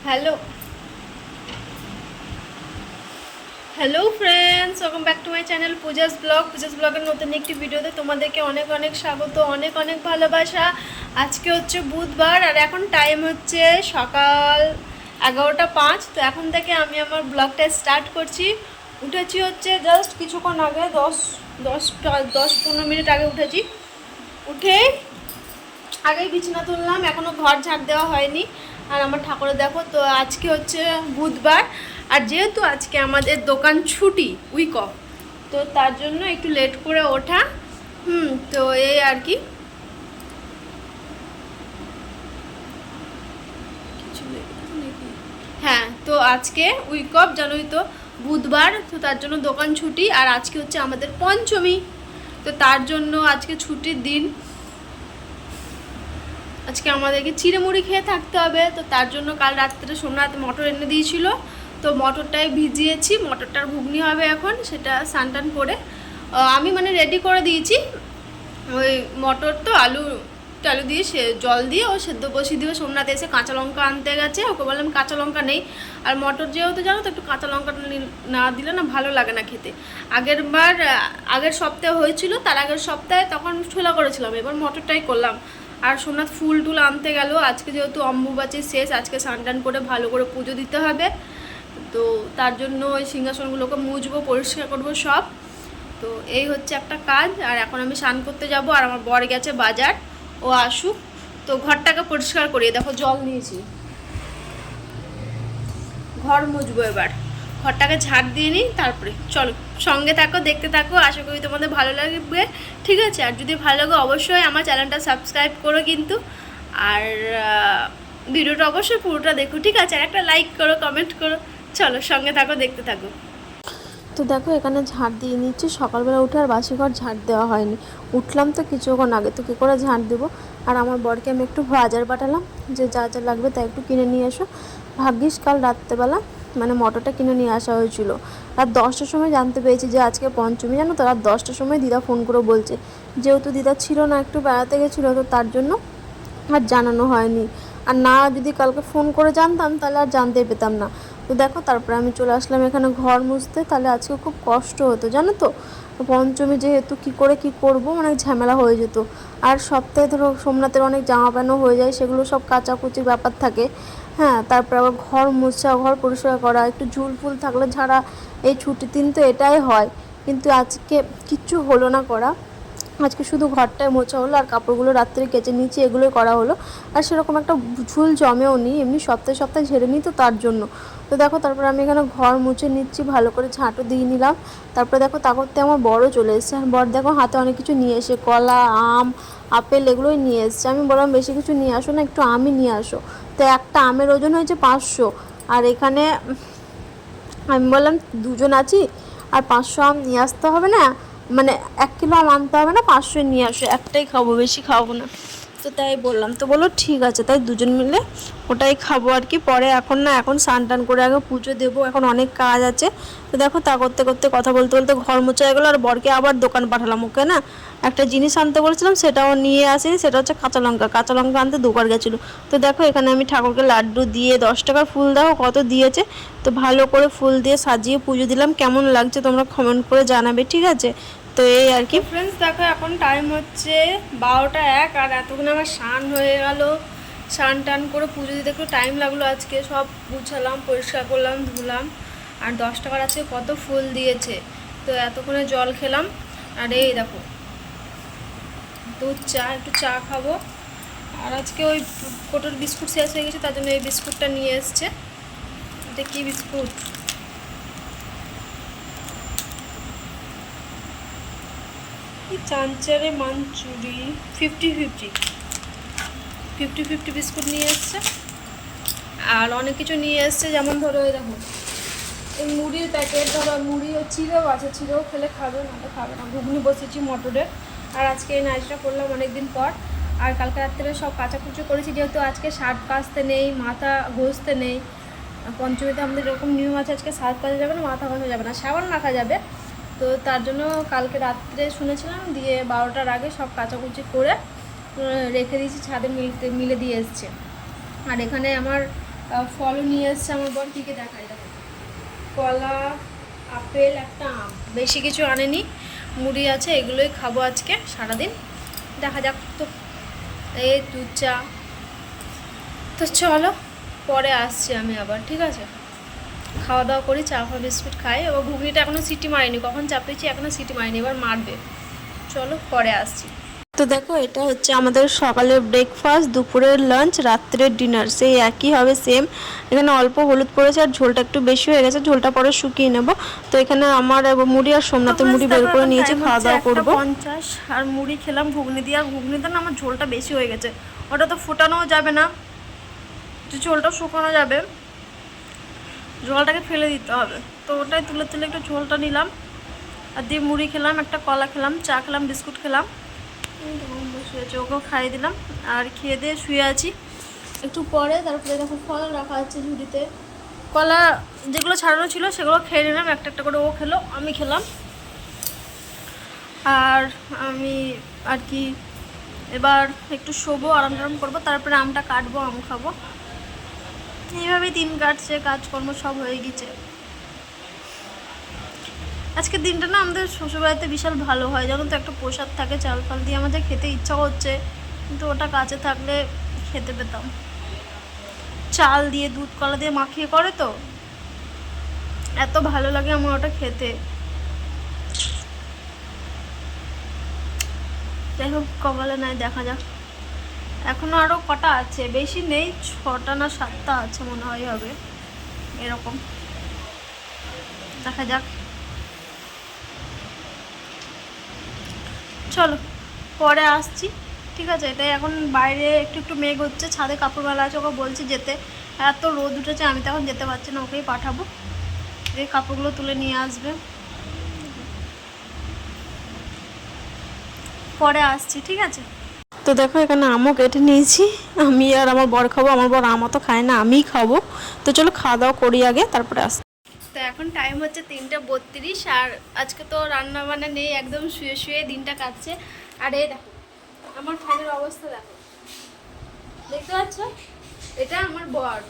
Hello hello friends, welcome back to my channel Puja's ব্লগের নতুন একটি ভিডিওতে তোমাদেরকে অনেক অনেক স্বাগত, অনেক অনেক ভালোবাসা। আজকে হচ্ছে বুধবার আর এখন টাইম হচ্ছে সকাল 11:05। তো এখন থেকে আমি আমার ব্লগটা স্টার্ট করছি। উঠেছি হচ্ছে জাস্ট কিছুক্ষণ আগে, 10-15 মিনিট আগে উঠেছি। উঠে আগেই বিছানা তুললাম, এখনও ঘর ঝাড় দেওয়া হয়নি। আর আমার ঠাকুরের দেখো, তো আজকে হচ্ছে বুধবার আর যেহেতু আজকে আমাদের দোকান ছুটি, উইক অফ, তো তার জন্য একটু লেট করে ওঠা। তো এই আর কি। হ্যাঁ, তো আজকে উইক অফ, জানোই তো, বুধবার, তো তার জন্য দোকান ছুটি। আর আজকে হচ্ছে আমাদের পঞ্চমী, তো তার জন্য আজকে ছুটির দিন। আজকে আমাদেরকে চিড়েমুড়ি খেয়ে থাকতে হবে, তো তার জন্য কাল রাত্রে সোমনাথ মটর এনে দিয়েছিল, তো মটরটাই ভিজিয়েছি। মটরটার ঘুগনি হবে এখন, সেটা স্নান করে আমি মানে রেডি করে দিয়েছি। ওই মটর তো আলু দিয়ে জল দিয়ে ও সেদ্ধ বসিয়ে দিবে। সোমনাথ এসে কাঁচা লঙ্কা আনতে গেছে, ওকে বললাম কাঁচা লঙ্কা নেই। আর মটর যেহেতু জানো তো, একটু কাঁচা লঙ্কা না দিলে না ভালো লাগে না খেতে। আগের সপ্তাহে হয়েছিল, তার আগের সপ্তাহে তখন ছোলা করেছিলাম, এবার মটরটাই করলাম। আর সোমনাথ ফুল টুল আনতে গেল। আজকে যেহেতু অম্বুবাচী শেষ, আজকে স্নান করে ভালো করে পুজো দিতে হবে, তো তার জন্য ওই সিংহাসনগুলোকে মুছবো, পরিষ্কার করবো সব। তো এই হচ্ছে একটা কাজ। আর এখন আমি স্নান করতে যাব, আর আমার বর গেছে বাজার, ও আসুক। তো ঘরটাকে পরিষ্কার করিয়ে দেখো, জল নিয়েছি, ঘর মুছবো এবার। ঘরটাকে ঝাড় দিয়ে নিই, তারপরে চলো সঙ্গে থাকো, দেখতে থাকো, আশা করি তোমাদের ভালো লাগবে। ঠিক আছে, আর যদি ভালো লাগে অবশ্যই আমার চ্যানেলটা সাবস্ক্রাইব করো কিন্তু। আর ভিডিওটা অবশ্যই পুরোটা দেখো, ঠিক আছে? আর একটা লাইক করো, কমেন্ট করো। চলো সঙ্গে থাকো, দেখতে থাকো। তো দেখো এখানে ঝাড় দিয়ে নিচ্ছি। সকালবেলা উঠে আর বাসি ঘর ঝাড় দেওয়া হয়নি, উঠলাম তো কিছুক্ষণ আগে, তো কী করে ঝাড় দেবো। আর আমার বরকে আমি একটু বাজার পাঠালাম, যে যা যা লাগবে তা একটু কিনে নিয়ে এসো। ভাগ্যিস কাল রাত্রেবেলা মানে মটরটা কিনে নিয়ে আসা হয়েছিল। রাত 10টার সময় জানতে পেরেছি যে আজকে পঞ্চমী, জানো তো। রাত 10টার সময় দিদা ফোন করে বলছে, যেহেতু দিদা ছিল না, একটু বেড়াতে গেছিলো, তো তার জন্য আর জানানো হয়নি। আর না যদি কালকে ফোন করে জানতাম তাহলে আর জানতে পেতাম না। তো দেখো তারপরে আমি চলে আসলাম এখানে ঘর মুছতে, তাহলে আজকে খুব কষ্ট হতো জানো তো। পঞ্চমী যেহেতু কী করে কী করবো, অনেক ঝামেলা হয়ে যেত। আর সপ্তাহে ধরো সোমনাথের অনেক জামা প্যান্টও হয়ে যায়, সেগুলো সব কাচাকুচির ব্যাপার থাকে। হ্যাঁ, তারপরে আবার ঘর মোছা, ঘর পরিষ্কার করা, একটু ঝুল ফুল থাকলে ঝাড়া। এই ছুটির দিন তো এটাই হয়, কিন্তু আজকে কিচ্ছু হলো না করা। আজকে শুধু ঘরটায় মোছা হলো, আর কাপড়গুলো রাত্রে কেচে নিয়েছি, এগুলোই করা হলো। আর সেরকম একটা ঝুল জমেও নি, এমনি সপ্তাহে সপ্তাহে ঝেড়ে নিই, তো তার জন্য। তো দেখো তারপরে আমি এখানে ঘর মুছে নিচ্ছি, ভালো করে ঝাঁটও দিয়ে নিলাম। তারপরে দেখো তা করতে আমার বড় চলে এসেছে। আর বড় দেখো হাতে অনেক কিছু নিয়ে এসে, কলা, আম, আপেল এগুলোই নিয়ে এসছে। আমি বললাম বেশি কিছু নিয়ে আসো না, একটু আমই নিয়ে আসো। তো একটা আমের ওজন হয়েছে 500। আর এখানে আমি বললাম দুজন আছি, আর 500 আম নিয়ে আসতে হবে না, মানে 1 কিলো আম আনতে হবে না, 500 নিয়ে আসো, একটাই খাবো, বেশি খাবো না। তো তাই বললাম, তো বলো ঠিক আছে, তাই দুজন মিলে ওটাই খাবো আর কি। পরে এখন না, এখন স্নান করে আগে পুজো দেবো, এখন অনেক কাজ আছে। তো দেখো তা করতে করতে কথা বলতে বলতে ঘর মোছা হয়ে গেলো। আর বরকে আবার দোকান পাঠালাম, ওকে না একটা জিনিস আনতে বলেছিলাম, সেটাও নিয়ে আসেনি, সেটা হচ্ছে কাঁচা লঙ্কা আনতে দোকান গেছিলো। তো দেখো এখানে আমি ঠাকুরকে লাড্ডু দিয়ে 10 টাকার ফুল দেখো কত দিয়েছে। তো ভালো করে ফুল দিয়ে সাজিয়ে পুজো দিলাম। কেমন লাগছে তোমরা কমেন্ট করে জানাবে, ঠিক আছে? তো এই আর কি ফ্রেন্ডস, দেখো এখন টাইম হচ্ছে 12টা 1, আর এতক্ষণ আমার স্নান হয়ে গেল। স্নান টান করে পুজো দিতে একটু টাইম লাগলো। আজকে সব গুছালাম, পরিষ্কার করলাম, ধুলাম। আর 10 টাকার আজকে কত ফুল দিয়েছে। তো এতক্ষণে জল খেলাম। আর এই দেখো দুধ চা, একটু চা খাবো। আর আজকে ওই কোটোর বিস্কুট শেষ হয়ে গেছে, তার জন্য এই বিস্কুটটা নিয়ে এসছে। এটা কি বিস্কুট? চাঞ্চারে মাঞ্চুরি 50-50 বিস্কুট নিয়ে এসছে। আর অনেক কিছু নিয়ে এসছে, যেমন ধরো এই দেখো এই মুড়ির প্যাকেট, ধরো মুড়ি চিড়েও আছে, চিড়েও খেলে খাবে, না তো খাবে না। ঘুগনি বসেছি মটরের। আর আজকে এই নাইটটা করলাম অনেকদিন পর। আর কালকে রাত্রে সব কাচাকুচি করেছি, যেহেতু আজকে শার্ট কাচতে নেই, মাথা ঘষতে নেই। পঞ্চমীতে আমাদের এরকম নিয়ম আছে, আজকে শার্ট কাচা যাবে না, মাথা ঘষা যাবে না, সাবান মাখা যাবে। তো তার জন্য কালকে রাত্রে শুনেছিলাম, দিয়ে 12টার আগে সব কাচাকুচি করে রেখে দিয়েছি, ছাদে মিলে দিয়ে এসছে। আর এখানে আমার ফলও নিয়ে এসছে আমার বর, কী কী দেখায় দেখো, কলা, আপেল, একটা আম, বেশি কিছু আনেনি। মুড়ি আছে, এগুলোই খাবো আজকে সারাদিন, দেখা যাক। তো এই দুধ চা। তো চলো পরে আসছি আমি আবার, ঠিক আছে? খাওয়া দাওয়া করি, চা ফা বিস্কুট খাই। এবার ঘুগনিটা এখনও সিটি মারিনি, কখন চাপিয়েছি এখনও সিটি মারিনি, এবার মারবে। চলো পরে আসছি। তো দেখো এটা হচ্ছে আমাদের সকালের ব্রেকফাস্ট, দুপুরের লাঞ্চ, রাত্রের ডিনার সেই একই হবে সেম। এখানে অল্প হলুদ পড়েছে আর ঝোলটা একটু বেশি হয়ে গেছে, ঝোলটা পরে শুকিয়ে নেব। তো এখানে আমার মুড়ি আর সোমনাথের মুড়ি বের করে নিয়েছি, খাওয়া দাওয়া করবো। 50 আর মুড়ি খেলাম ঘুগনি দিয়ে, আর ঘুগনিতে না আমার ঝোলটা বেশি হয়ে গেছে, ওটা তো ফোটানোও যাবে না, ঝোলটা শুকানো যাবে, ঝোলটাকে ফেলে দিতে হবে। তো ওটাই তুলে তুলে একটু ঝোলটা নিলাম আর দিয়ে মুড়ি খেলাম, একটা কলা খেলাম, চা খেলাম, বিস্কুট খেলাম, বসে আছে, ওকেও খাইয়ে দিলাম। আর খেয়ে দিয়ে শুয়ে আছি। একটু পরে তারপরে দেখো ফল রাখা আছে ঝুড়িতে, কলা যেগুলো ছাড়ানো ছিল সেগুলো খেয়ে নিলাম, একটা একটা করে ও খেলো, আমি খেলাম। আর আমি আর কি এবার একটু শোবো, আরাম টারাম করবো, তারপরে আমটা কাটবো, আম খাবো। এইভাবেই দিন কাটছে, কাজকর্ম সব হয়ে গেছে। আজকের দিনটা না আমাদের শ্বশুরবাড়িতে বিশাল ভালো হয়, জানো তো, একটা প্রসাদ থাকে চাল ফাল দিয়ে, আমাদের খেতে ইচ্ছা হচ্ছে, কিন্তু ওটা কাছে থাকলে খেতে পেতাম। চাল দিয়ে দুধ কলা দিয়ে মাখিয়ে করে, তো এত ভালো লাগে আমার ওটা খেতে। যাই হোক, কপালে নাই, দেখা যাক। এখনো আরও কটা আছে, বেশি নেই, 6টা না 7টা আছে মনে হয়, হবে এরকম, দেখা যাক। চলো পরে আসছি, ঠিক আছে? এটাই এখন বাইরে একটু একটু মেঘ হচ্ছে, ছাদে কাপড় মেলা আছে, ওকে বলছি যেতে, এত রোদ উঠেছে, আমি তো এখন যেতে পারছি না, ওকেই পাঠাবো, এই কাপড়গুলো তুলে নিয়ে আসবে। পরে আসছি, ঠিক আছে? তো দেখো এখানে আমও কেটে নিয়েছি, আমি আর আমার বর খাবো, আমার বর আমও তো খায় না, আমিই খাবো। তো চলো খাওয়া দাওয়া করি আগে, তারপরে আসছি। তো এখন টাইম হচ্ছে 3:32, আর আজকে তো রান্না বান্না নেই, একদম শুয়ে শুয়ে দিনটা কাটছে। আর এই দেখো আমার ফ্যানের অবস্থা, দেখো, দেখতে পাচ্ছ? এটা আমার বর,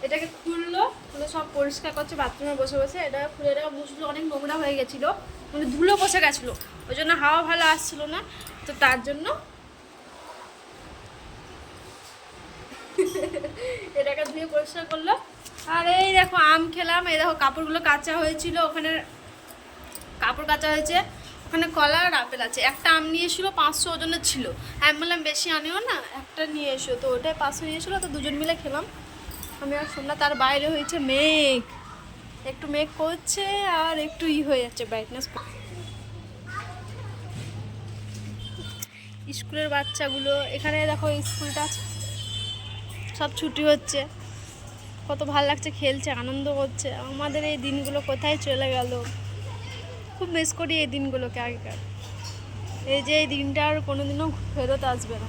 এটাকে খুলে সব পরিষ্কার করছে বাথরুমে বসে বসে, এটা খুলে এটা মুছলো, অনেক নোংরা হয়ে গেছিলো, মানে ধুলো বসে গেছিলো, ওই জন্য হাওয়া ভালো আসছিল না, তো তার জন্য এটাকে ধুয়ে পরিষ্কার করলো। আর এই দেখো আম খেলাম, এই দেখো কাপড়গুলো কাচা হয়েছিল, ওখানে কাপড় কাচা হয়েছে, ওখানে কলা আর আপেল আছে। একটা আম নিয়ে এসেছিলো, 500 ওজনের ছিল, আমি বললাম বেশি আনিও না, একটা নিয়ে এসো, তো ওটাই 500 নিয়ে এসেছিলো, তো দুজন মিলে খেলাম আমি আর সোমনাথ। তার বাইরে হয়েছে মেঘ, একটু মেঘ করছে আর একটু হয়ে যাচ্ছে ব্রাইটনেস। স্কুলের বাচ্চাগুলো এখানে দেখো, স্কুলটা আছে, সব ছুটি হচ্ছে, কত ভালো লাগছে, খেলছে, আনন্দ করছে। আমাদের এই দিনগুলো কোথায় চলে গেল, খুব মিস করি এই দিনগুলোকে আগেকার। এই যে এই দিনটা আর কোনোদিনও ফেরত আসবে না,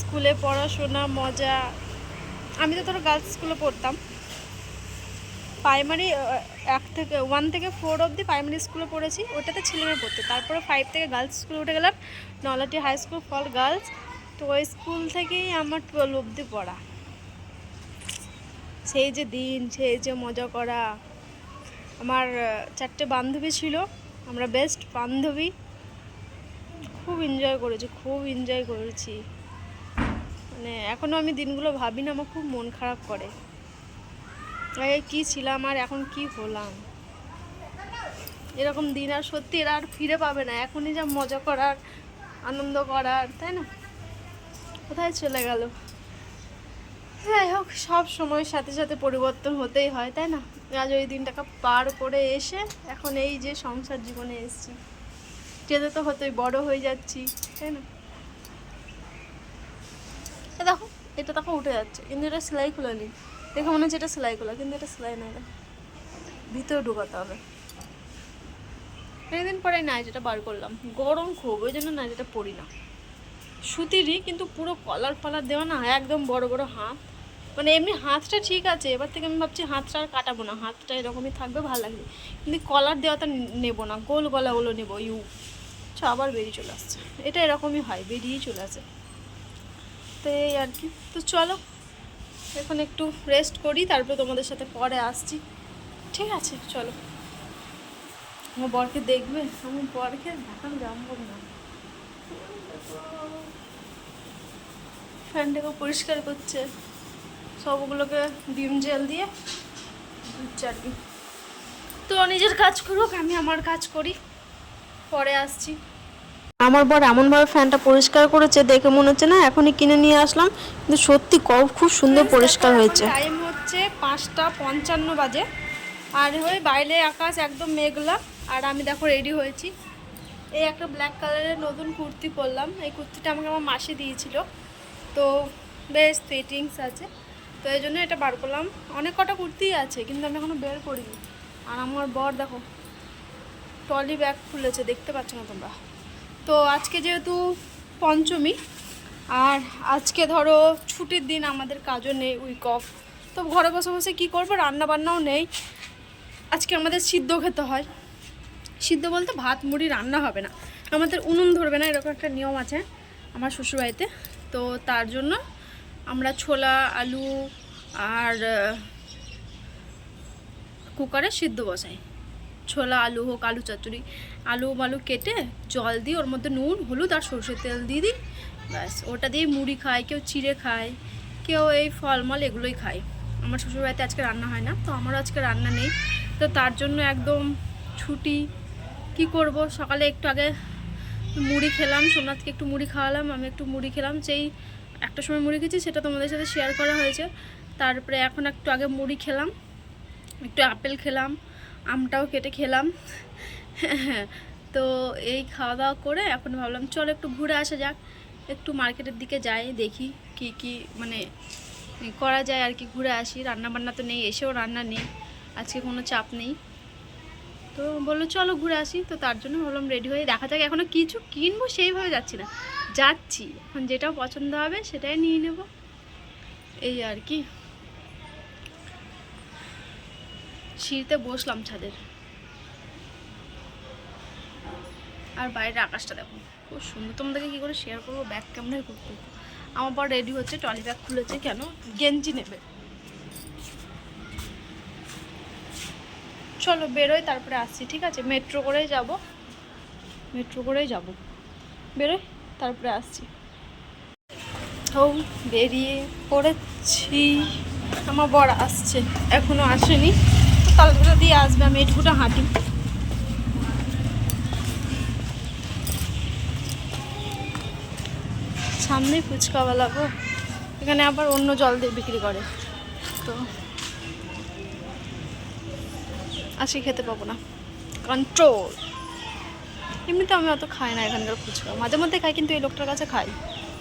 স্কুলে পড়াশোনা, মজা। আমি তো তোর গার্লস স্কুলে পড়তাম, প্রাইমারি 1 থেকে 4 অবধি প্রাইমারি স্কুলে পড়েছি, ওটাতে ছেলেমেয়ে পড়তো। তারপরে 5 থেকে গার্লস স্কুলে উঠে গেলাম, Nalhati high school for girls, তো ওই স্কুল থেকেই আমার 12 অবধি পড়া। সেই যে দিন, সেই যে মজা করা। আমার 4টে বান্ধবী ছিল, আমরা বেস্ট বান্ধবী, খুব এনজয় করেছি, খুব এনজয় করেছি। মানে এখনও আমি দিনগুলো ভাবি না, আমার খুব মন খারাপ করে, আগে কী ছিলাম আর এখন কি হলাম। এরকম দিন আর সত্যি এরা আর ফিরে পাবে না, এখনই যা মজা করার, আনন্দ করার, তাই না, কোথায় চলে গেল। যাই হোক, সব সময়ের সাথে সাথে পরিবর্তন হতেই হয়, তাই না? আজ ওই দিনটাকে পার করে এসে এখন এই যে সংসার জীবনে এসেছি, যেতে তো হতোই, বড় হয়ে যাচ্ছি, তাই না? দেখো এটা দেখো উঠে যাচ্ছে, কিন্তু এটা সেলাই খুলে নি, দেখে মনে হচ্ছে এটা সেলাই খোলা, কিন্তু এটা সেলাই নাই, ভিতরে ঢোকাতে হবে। অনেকদিন পরে নাইটিটা বার করলাম, গরম খুব, ওই জন্য নাইটিটা পরি না, সুতিরই, কিন্তু পুরো কলার ফলার দেওয়া না, একদম বড় বড় হাত, মানে এমনি হাতটা ঠিক আছে, এবার থেকে আমি ভাবছি হাতটা আর কাটাবো না, হাতটা এরকমই থাকবে, ভালো লাগবে, কিন্তু কলার দেওয়াটা নেবো না, গোল গলাগুলো নেবো। আবার বেরিয়ে চলে আসছে, এটা এরকমই হয়, বেরিয়েই চলে আসে। তো এই আর কি, তো চলো এখন একটু রেস্ট করি, তারপরে তোমাদের সাথে পরে আসছি। ঠিক আছে চলো। আমার বরকে দেখবে, আমার বরকে দেখানো যাবো না। ফ্যানটাকে পরিষ্কার করছে, সবগুলোকে ভিম জেল দিয়ে দিচ্ছে আর কি। তো নিজের কাজ করুক, আমি আমার কাজ করি, পরে আসছি। আমার বর এমনভাবে ফ্যানটা পরিষ্কার করেছে, দেখে মনে হচ্ছে না এখনই কিনে নিয়ে আসলাম, কিন্তু সত্যি খুব সুন্দর পরিষ্কার হয়েছে। টাইম হচ্ছে 5:55 বাজে, আর হয়ে বাইরে আকাশ একদম মেঘলা। আর আমি দেখো রেডি হয়েছি, এই একটা ব্ল্যাক কালারের নতুন কুর্তি পরলাম। এই কুর্তিটা আমাকে আমার মাসি দিয়েছিল, তো বেশ ফিটিংস আছে, তো এই জন্য এটা বার করলাম। অনেক কটা কুর্তি আছে কিন্তু আমি এখনও বের করিনি। আর আমার বর দেখো ট্রলি ব্যাগ খুলেছে, দেখতে পাচ্ছ না তোমরা। তো আজকে যেহেতু পঞ্চমী, আর আজকে ধরো ছুটির দিন, আমাদের কাজও নেই, উইক অফ, তো ঘরে বসে বসে কী করবো, রান্না বান্নাও নেই। আজকে আমাদের সিদ্ধ খেতে হয়। সিদ্ধ বলতে ভাত মুড়ি রান্না হবে না, আমাদের উনুন ধরবে না, এরকম একটা নিয়ম আছে আমার শ্বশুরবাড়িতে। তো তার জন্য আমরা ছোলা আলু আর কুকারে সিদ্ধ বসাই। ছোলা আলু হোক, আলু চচ্চড়ি, আলু কেটে জল দিয়ে ওর মধ্যে নুন হলুদ আর সরষের তেল দিয়ে দিই, ব্যাস ওটা দিয়ে মুড়ি খায়, কেউ চিড়ে খায়, কেউ এই ফলমল এগুলোই খায়। আমার শ্বশুরবাড়িতে আজকে রান্না হয় না, তো আমারও আজকে রান্না নেই, তো তার জন্য একদম ছুটি। কি করব, সকালে একটু আগে মুড়ি খেলাম, সোমনাথকে একটু মুড়ি খাওয়ালাম, আমি একটু মুড়ি খেলাম, সেই একটা সময় মুড়ি খেয়েছি, সেটা তোমাদের সাথে শেয়ার করা হয়েছে। তারপরে এখন একটু আগে মুড়ি খেলাম, একটু আপেল খেলাম, আমটাও কেটে খেলাম। তো এই খাওয়া দাওয়া করে এখন ভাবলাম চলো একটু ঘুরে আসা যাক, একটু মার্কেটের দিকে যাই, দেখি কি কি মানে করা যায় আর কি, ঘুরে আসি। রান্না বান্না তো নেই, এসেও রান্না নেই, আজকে কোনো চাপ নেই, তো বললো চলো ঘুরে আসি। তো তার জন্য ভাবলাম রেডি হয়ে দেখা যাক, এখনও কিছু কিনবো সেইভাবে যাচ্ছি না, যাচ্ছি এখন যেটা পছন্দ হবে সেটাই নিয়ে নেব, এই আর কি। সিঁড়িতে বসলাম ছাদের, আর বাইরের আকাশটা দেখো খুব সুন্দর। তোমাদেরকে কী করে শেয়ার করবো, ব্যাগ ক্যামেরায় করতে। আমার পর রেডি হচ্ছে, ট্রলি ব্যাগ খুলেছে, কেন গেঞ্জি নেবে। চলো বেরোই, তারপরে আসছি, ঠিক আছে? মেট্রো করেই যাব, বেরোই তারপরে আসছি। ও বেরিয়ে পড়েছি, আমার বর আসছে, এখনো আসেনি, তালতলা দিয়ে আসবে, আমি এইটুকুটা হাঁটি। সামনে ফুচকাওয়ালা গো, এখানে আবার অন্য জল দিয়ে বিক্রি করে, তো আজকে খেতে পাবো না, কন্ট্রোল। এমনিতে আমি অত খাই না এখানকার ফুচকা, মাঝে মধ্যে খাই, কিন্তু এই লোকটার কাছে খাই,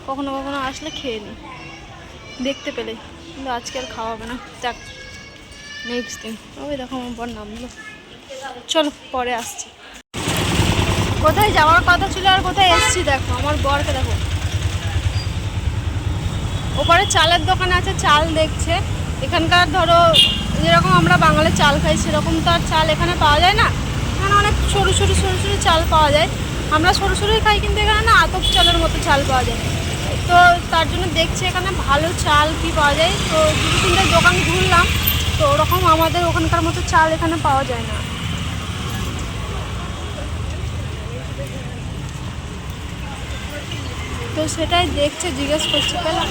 কখনো কখনো আসলে খেয়ে নিই দেখতে পেলে, কিন্তু আজকে আর খাওয়া হবে না, যাক নেক্সট দিন। ওই দেখো আমার বর নামলো, চলো পরে আসছি। কোথায় যাওয়ার কথা ছিল আর কোথায় এসছি দেখো, আমার বরকে দেখো, ওপরে চালের দোকান আছে, চাল দেখছে। এখানকার ধরো যেরকম আমরা বাঙালির চাল খাই সেরকম তো আর চাল এখানে পাওয়া যায় না, এখানে অনেক সরু সরু চাল পাওয়া যায়, আমরা সরু সরুই খাই, কিন্তু এখানে না আতপ চালের মতো চাল পাওয়া যায়। তো তার জন্য দেখছি এখানে ভালো চাল কি পাওয়া যায়, তো দুটো তিনটে দোকান ঘুরলাম, তো ওরকম আমাদের ওখানকার মতো চাল এখানে পাওয়া যায় না। তো সেটাই দেখছে, জিজ্ঞেস করছে, পেলাম।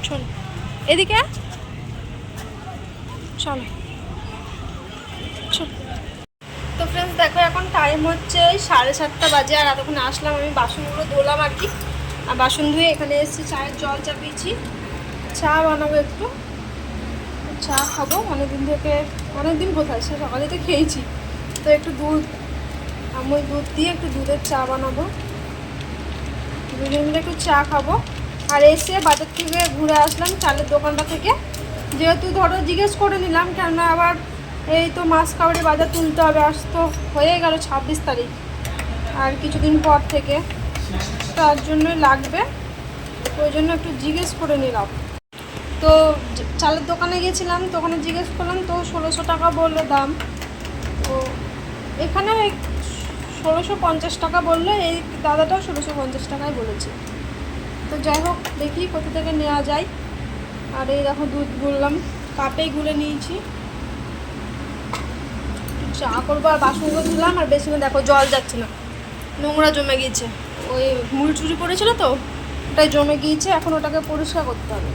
চল এদিকে, চলো চল। তো ফ্রেন্ডস দেখো এখন টাইম হচ্ছে 7:30 বাজে, আর এতক্ষণ আসলাম, আমি বাসনগুলো ধোলাম আর কি, আর বাসন ধুয়ে এখানে এসেছি, চায়ের জল চাপিয়েছি, চা বানাবো একটু, চা খাবো। অনেকদিন কোথায়, সে সকালে তো খেয়েছি, তো একটু দুধ, আমি দুধ দিয়ে একটু দুধের চা বানাবো, দুধে মিলে একটু চা খাবো। আর এসে বাজার থেকে ঘুরে আসলাম, চালের দোকানটা থেকে, যেহেতু ধরো জিজ্ঞেস করে নিলাম, কেননা আবার এই তো মাছ কাবাড়ি বাজার তুলতে হবে, আজ তো হয়ে গেল 26 তারিখ, আর কিছুদিন পর থেকে, তার জন্যই লাগবে, ওই জন্য একটু জিজ্ঞেস করে নিলাম। তো চালের দোকানে গেছিলাম, তো ওখানে জিজ্ঞেস করলাম, তো 1600 টাকা বললো দাম। তো এখানে 1650 টাকা বললো, এই দাদাটাও 1650 টাকায় বলেছে। তো যাই হোক, দেখি কোথা থেকে নেওয়া যায়। আর এই দেখো দুধ গুললাম, কাপেই গুলে নিয়েছি। চা করবো আর বাসনগুলো ধুলাম। আর বেশি দেখো জল যাচ্ছে না, নোংরা জমে গিয়েছে, ওই মুড়ি চুরি পড়েছিল তো, ওটাই জমে গিয়েছে। এখন ওটাকে পরিষ্কার করতে হবে,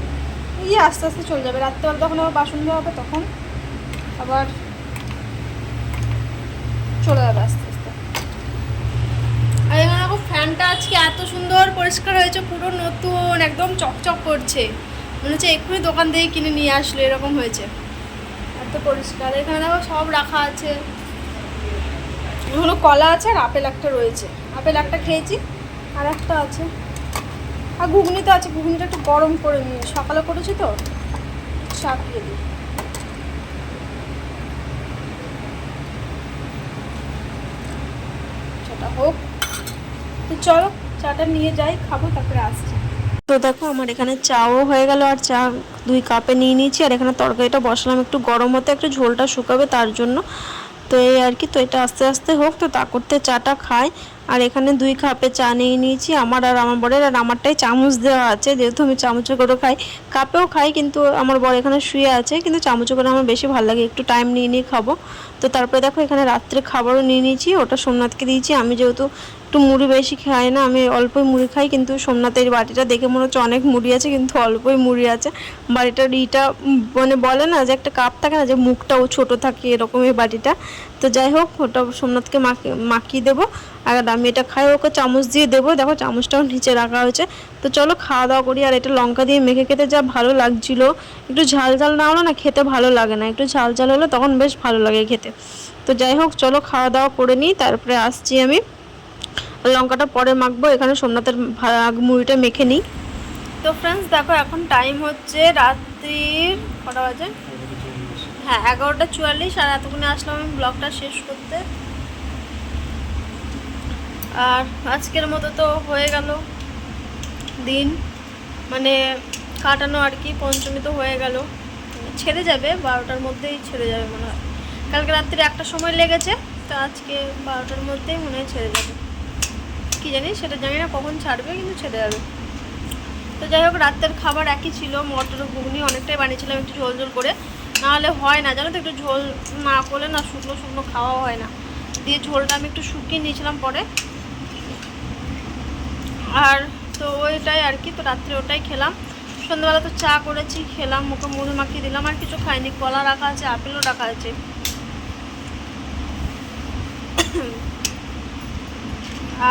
আস্তে আস্তে চলে যাবে। রাত্রেবেলা যখন আবার বাসন ধোয়া হবে তখন আবার চলে যাবে আস্তে আস্তে। আর এখানে দেখো ফ্যানটা আজকে এত সুন্দর পরিষ্কার হয়েছে, পুরো নতুন, একদম চকচক করছে, মনে হচ্ছে এক্ষুনি দোকান থেকে কিনে নিয়ে আসলে এরকম হয়েছে, এত পরিষ্কার। এখানে দেখো সব রাখা আছে, এখনো কলা আছে আর আপেল একটা রয়েছে, আপেল একটা খেয়েছি আর একটা আছে। আর ঘুগনি তো আছে, ঘুগনিটা একটু গরম করে নিয়ে সকালে করেছি তো, চাপিয়ে দিই। সেটা হোক, তো চলো চাটা নিয়ে যাই, খাবো, তারপরে আসছি। তো দেখো আমার এখানে চাও হয়ে গেল, আর চা 2 কাপে নিয়ে নিয়েছি। আর এখানে তরকারিটা বসালাম একটু গরম হতে, একটু ঝোলটা শুকাবে তার জন্য। তো এই আর কি, তো এটা আস্তে আস্তে হোক, তো তা করতে চাটা খাই। আর এখানে 2 কাপে চা নিয়ে নিয়েছি, আমার আর আমার বরের। আর আমারটাই চামচ দেওয়া আছে, যেহেতু আমি চামচে করে খাই, কাপেও খাই, কিন্তু আমার বর এখানে শুয়ে আছে, কিন্তু চামচে করে আমার বেশি ভালো লাগে, একটু টাইম নিয়ে নিয়ে খাবো। তো তারপরে দেখো এখানে রাত্রে খাবারও নিয়ে নিয়েছি, ওটা সোমনাথকে দিয়েছি। আমি যেহেতু একটু মুড়ি বেশি খাই না, আমি অল্পই মুড়ি খাই, কিন্তু সোমনাথের বাটিটা দেখে মনে হচ্ছে অনেক মুড়ি আছে, কিন্তু অল্পই মুড়ি আছে। বাটিটার মানে বলে না যে একটা কাপ থাকে না, যে মুখটাও ছোট থাকে, এরকম এই বাটিটা। তো যাই হোক, ওটা সোমনাথকে মাখিয়ে দেবো। আর আমি এটা খাই, ওকে চামচ দিয়ে দেবো। দেখো চামচটাও নিচে রাখা হয়েছে। তো চলো খাওয়া দাওয়া করি। আর এটা লঙ্কা দিয়ে মেখে খেতে যা ভালো লাগছিল, একটু ঝাল ঝাল না হলে না খেতে ভালো লাগে না, একটু ঝাল ঝাল হলে তখন বেশ ভালো লাগে খেতে। তো যাই হোক, চলো খাওয়া দাওয়া করে নিই, তারপরে আসছি আমি। লঙ্কাটা পরে মাখবো, এখানে সোমনাথের মুড়িটা মেখে নিই। তো ফ্রেন্ডস দেখো এখন টাইম হচ্ছে রাত্রির কটা বাজে, হ্যাঁ 11:44। আর এতক্ষণে আসলাম আমি ব্লগটা শেষ করতে। আর আজকের মতো তো হয়ে গেল দিন, মানে কাটানো আর কি। পঞ্চমী তো হয়ে গেল, ছেড়ে যাবে 12টার মধ্যেই ছেড়ে যাবে মনে হয়। কালকে রাত্রি 1টার সময় লেগেছে, তো আজকে 12টার মধ্যেই মনে হয় ছেড়ে যাবে, কি জানি সেটা জানি না কখন ছাড়বে, কিন্তু ছেড়ে যাবে। তো যাই হোক, রাতের খাবার একই ছিল, মটর ঘুগনি অনেকটাই বানিয়েছিলাম, একটু ঝোল ঝোল করে, নাহলে হয় না জানো তো, একটু ঝোল না করলে না শুকনো শুকনো খাওয়া হয় না। দিয়ে ঝোলটা আমি একটু শুকিয়ে নিয়েছিলাম পরে। আর তো ওইটাই আর কি, তো রাত্রে ওটাই খেলাম। সন্ধ্যাবেলা তো চা করেছি, খেলাম, মুখে মুড়ি মাখিয়ে দিলাম, আর কিছু খাইনি। কলা রাখা আছে, আপেলও রাখা আছে।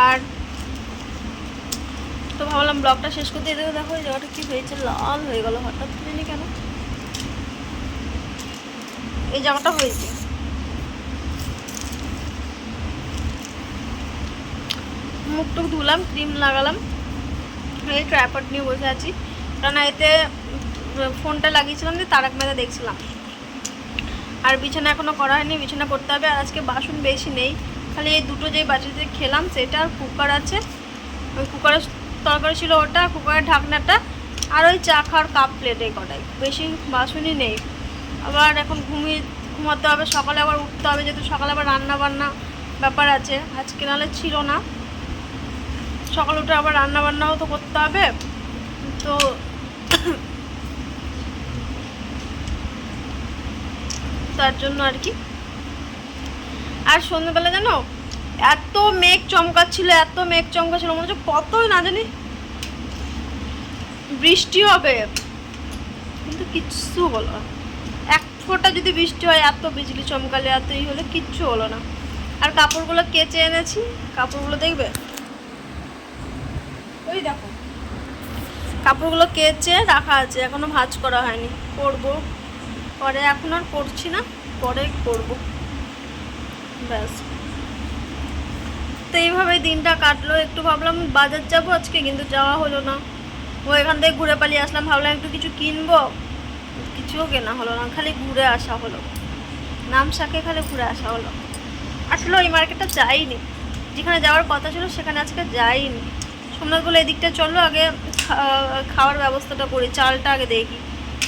আর তো ভাবলাম ব্লগটা শেষ করতে, এদিকে দেখো এই জায়গাটা কি হয়েছে, লাল হয়ে গেল হঠাৎ, জানি কেন এই জায়গাটা হয়েছে। মুখ টুক ধুলাম, ক্রিম লাগালাম, এই ট্রাইপড নিয়ে বসে আছি, কারণ এতে ফোনটা লাগিয়েছিলাম যে তারক মেহতা দেখছিলাম। আর বিছানা এখনও করা হয়নি, বিছানা করতে হবে। আর আজকে বাসন বেশি নেই, খালি এই দুটো যেই বাটিতে খেলাম সেটা, আর কুকার আছে, ওই কুকারের তরকারি ছিল ওটা, কুকারের ঢাকনাটা, আর ওই চা খাওয়ার কাপ প্লেট, এই কটাই, বেশি বাসনই নেই। আবার এখন ঘুমাতে হবে, সকালে আবার উঠতে হবে, যেহেতু সকালে আবার রান্না বান্না ব্যাপার আছে। আজকে নাহলে ছিল না, সকালে উঠে আবার রান্না বান্নাও তো করতে হবে, তো তার জন্য আর কি। আর সন্ধ্যাবেলা জানো এত মেঘ চমকাচ্ছিল, এত মেঘ চমকাচ্ছিল, মনে হচ্ছে কতই না জানি বৃষ্টি হবে, কিন্তু কিচ্ছু হলো না। এক ফোঁটা যদি বৃষ্টি হয়, এত বিজলি চমকালে, এতই হলে কিচ্ছু হলো না। আর কাপড়গুলো কেচে এনেছি, কাপড়গুলো দেখবে, ওই দেখো কাপড়গুলো কেচে রাখা আছে, এখনো ভাঁজ করা হয়নি, করবো পরে, এখন আর করছি না, পরে করবো, ব্যাস। তো এইভাবেই দিনটা কাটলো। একটু ভাবলাম বাজার যাবো আজকে, কিন্তু যাওয়া হলো না। ও এখান থেকে ঘুরে পালিয়ে আসলাম, ভাবলাম একটু কিছু কিনবো, কিছুও কেনা হলো না, খালি ঘুরে আসা হলো, নাম শাকে খালি ঘুরে আসা হলো। আসলে ওই মার্কেটটা যাইনি, যেখানে যাওয়ার কথা ছিল সেখানে আজকে যাইনি। সোমনাথ বলে এদিকটা চলো, আগে খাওয়ার ব্যবস্থাটা করি, চালটা আগে দেখি,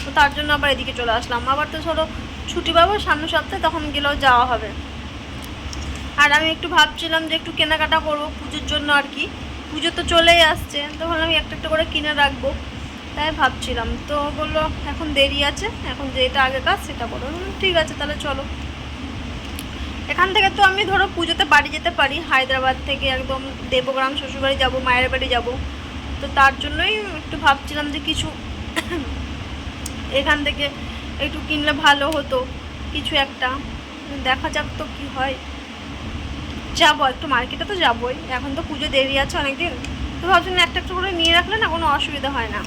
তো তার জন্য আবার এদিকে চলে আসলাম। আবার তো ধরো ছুটি পাবো সামনের সপ্তাহে, তখন গেলেও যাওয়া হবে। আর আমি একটু ভাবছিলাম যে একটু কেনাকাটা করবো পুজোর জন্য আর কি। পুজো তো চলেই আসছে, তো ভাবলাম আমি একটা একটা করে কিনে রাখবো, তাই ভাবছিলাম। তো বললো এখন দেরি আছে, এখন যেটা আগে কাজ সেটা করো। ঠিক আছে তাহলে চলো। এখান থেকে তো আমি ধরো পুজোতে বাড়ি যেতে পারি, হায়দ্রাবাদ থেকে একদম দেবগ্রাম শ্বশুরবাড়ি যাব, মায়ের বাড়ি যাব। তো তার জন্যই একটু ভাবছিলাম যে কিছু এখান থেকে একটু কিনলে ভালো হতো, কিছু একটা। দেখা যাক তো কি হয়। যাবো একটু মার্কেটে, তো যাবোই, এখন তো পুজো দেরি আছে অনেকদিন। তো ভাবছিলাম একটা একটু করে নিয়ে রাখলে না কোনো অসুবিধা হয় না।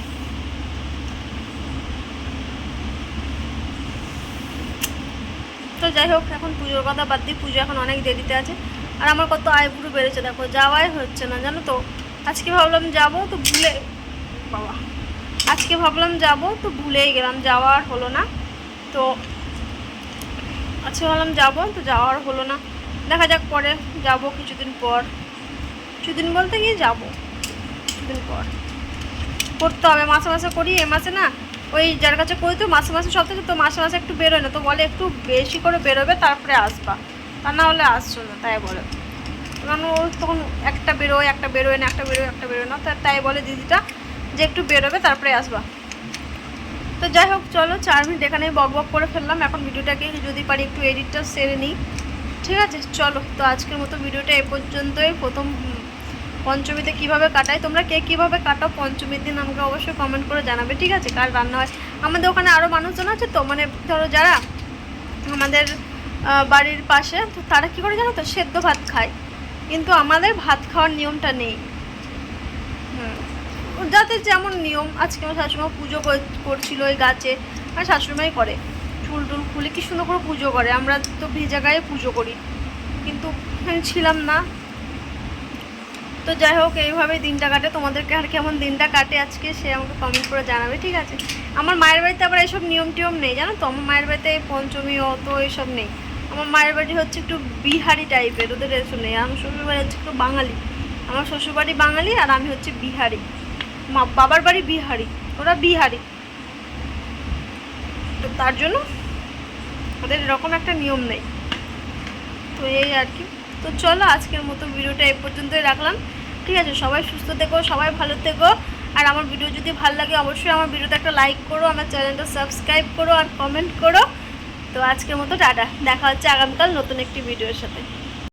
তো যাই হোক, এখন পুজোর কথা বাদ দিই, পুজো এখন অনেক দেরিতে আছে। আর আমার কত আইবুড়ো বেড়েছে দেখো, যাওয়াই হচ্ছে না জানো তো। আজকে ভাবলাম যাবো তো ভুলে, বাবা, আজকে ভাবলাম যাবো তো ভুলেই গেলাম, যাওয়ার হলো না। তো আজকে ভাবলাম যাবো তো যাওয়ার হলো না। দেখা যাক পরে যাবো কিছুদিন পর, কিছুদিন বলতে গিয়ে যাবো কিছুদিন পর। করতে হবে, মাসে মাসে করি, এ মাসে না ওই যার কাছে করি তো মাসে মাসে সব থেকে, তো মাসে মাসে একটু বেরোয় না, তো বলে একটু বেশি করে বেরোবে তারপরে আসবা, তা না হলে আসছো না, তাই বলে। কারণ ও তখন একটা বেরোয় একটা বেরোয় না, একটা বেরোয় একটা বেরোয় না, তাই বলে দিদিটা যে একটু বেরোবে তারপরে আসবা। তো যাই হোক চলো, 4 মিনিট এখানেই বক বক করে ফেললাম। এখন ভিডিওটাকে যদি পারি একটু এডিটটা সেরে নিই, ঠিক আছে চলো। তো আজকের মতো ভিডিওটা এ পর্যন্তই। প্রথম পঞ্চমীতে কিভাবে কাটাই, তোমরা কে কীভাবে কাটাও পঞ্চমীর দিন আমাকে অবশ্যই কমেন্ট করে জানাবে, ঠিক আছে। কার রান্না হয়, আমাদের ওখানে আরও মানুষজন আছে তো, মানে ধরো যারা আমাদের বাড়ির পাশে, তো তারা কী করে জানো তো, সেদ্ধ ভাত খায়, কিন্তু আমাদের ভাত খাওয়ার নিয়মটা নেই। যাদের যেমন নিয়ম। আজকে আমার শাশুড়িমা পুজো করছিল ওই গাছে, আর শাশুড়িমাই করে, চুল টুল খুলে কি সুন্দর করে পুজো করে। আমরা তো ভেজা গায়ে পুজো করি, কিন্তু আমি ছিলাম না। তো যাই হোক, এইভাবেই দিনটা কাটে। তোমাদেরকে আর কেমন দিনটা কাটে আজকে সে আমাকে কমেন্ট করে জানাবে, ঠিক আছে। আমার মায়ের বাড়িতে আবার এইসব নিয়ম টিয়ম নেই জানো তো, আমার মায়ের বাড়িতে পঞ্চমী অত এইসব নেই। আমার মায়ের বাড়ি হচ্ছে একটু বিহারি টাইপের, ওদের এসব নেই। আমার শ্বশুরবাড়ি হচ্ছে একটু বাঙালি, আমার শ্বশুরবাড়ি বাঙালি আর আমি হচ্ছে বিহারি, বাবার বাড়ি বিহারি, ওরা বিহারি, তো তার জন্য ওদের এরকম একটা নিয়ম নেই। তো এই আর কি। তো চলো আজকের মতো ভিডিওটা এই পর্যন্তই রাখলাম, ঠিক আছে। সবাই সুস্থ থেকো, সবাই ভালো থেকো। আর আমার ভিডিও যদি ভালো লাগে অবশ্যই আমার ভিডিওতে একটা লাইক করো, আমার চ্যানেলটা সাবস্ক্রাইব করো আর কমেন্ট করো। তো আজকের মতো টাটা, দেখা হচ্ছে আগামীকাল নতুন একটি ভিডিওর সাথে।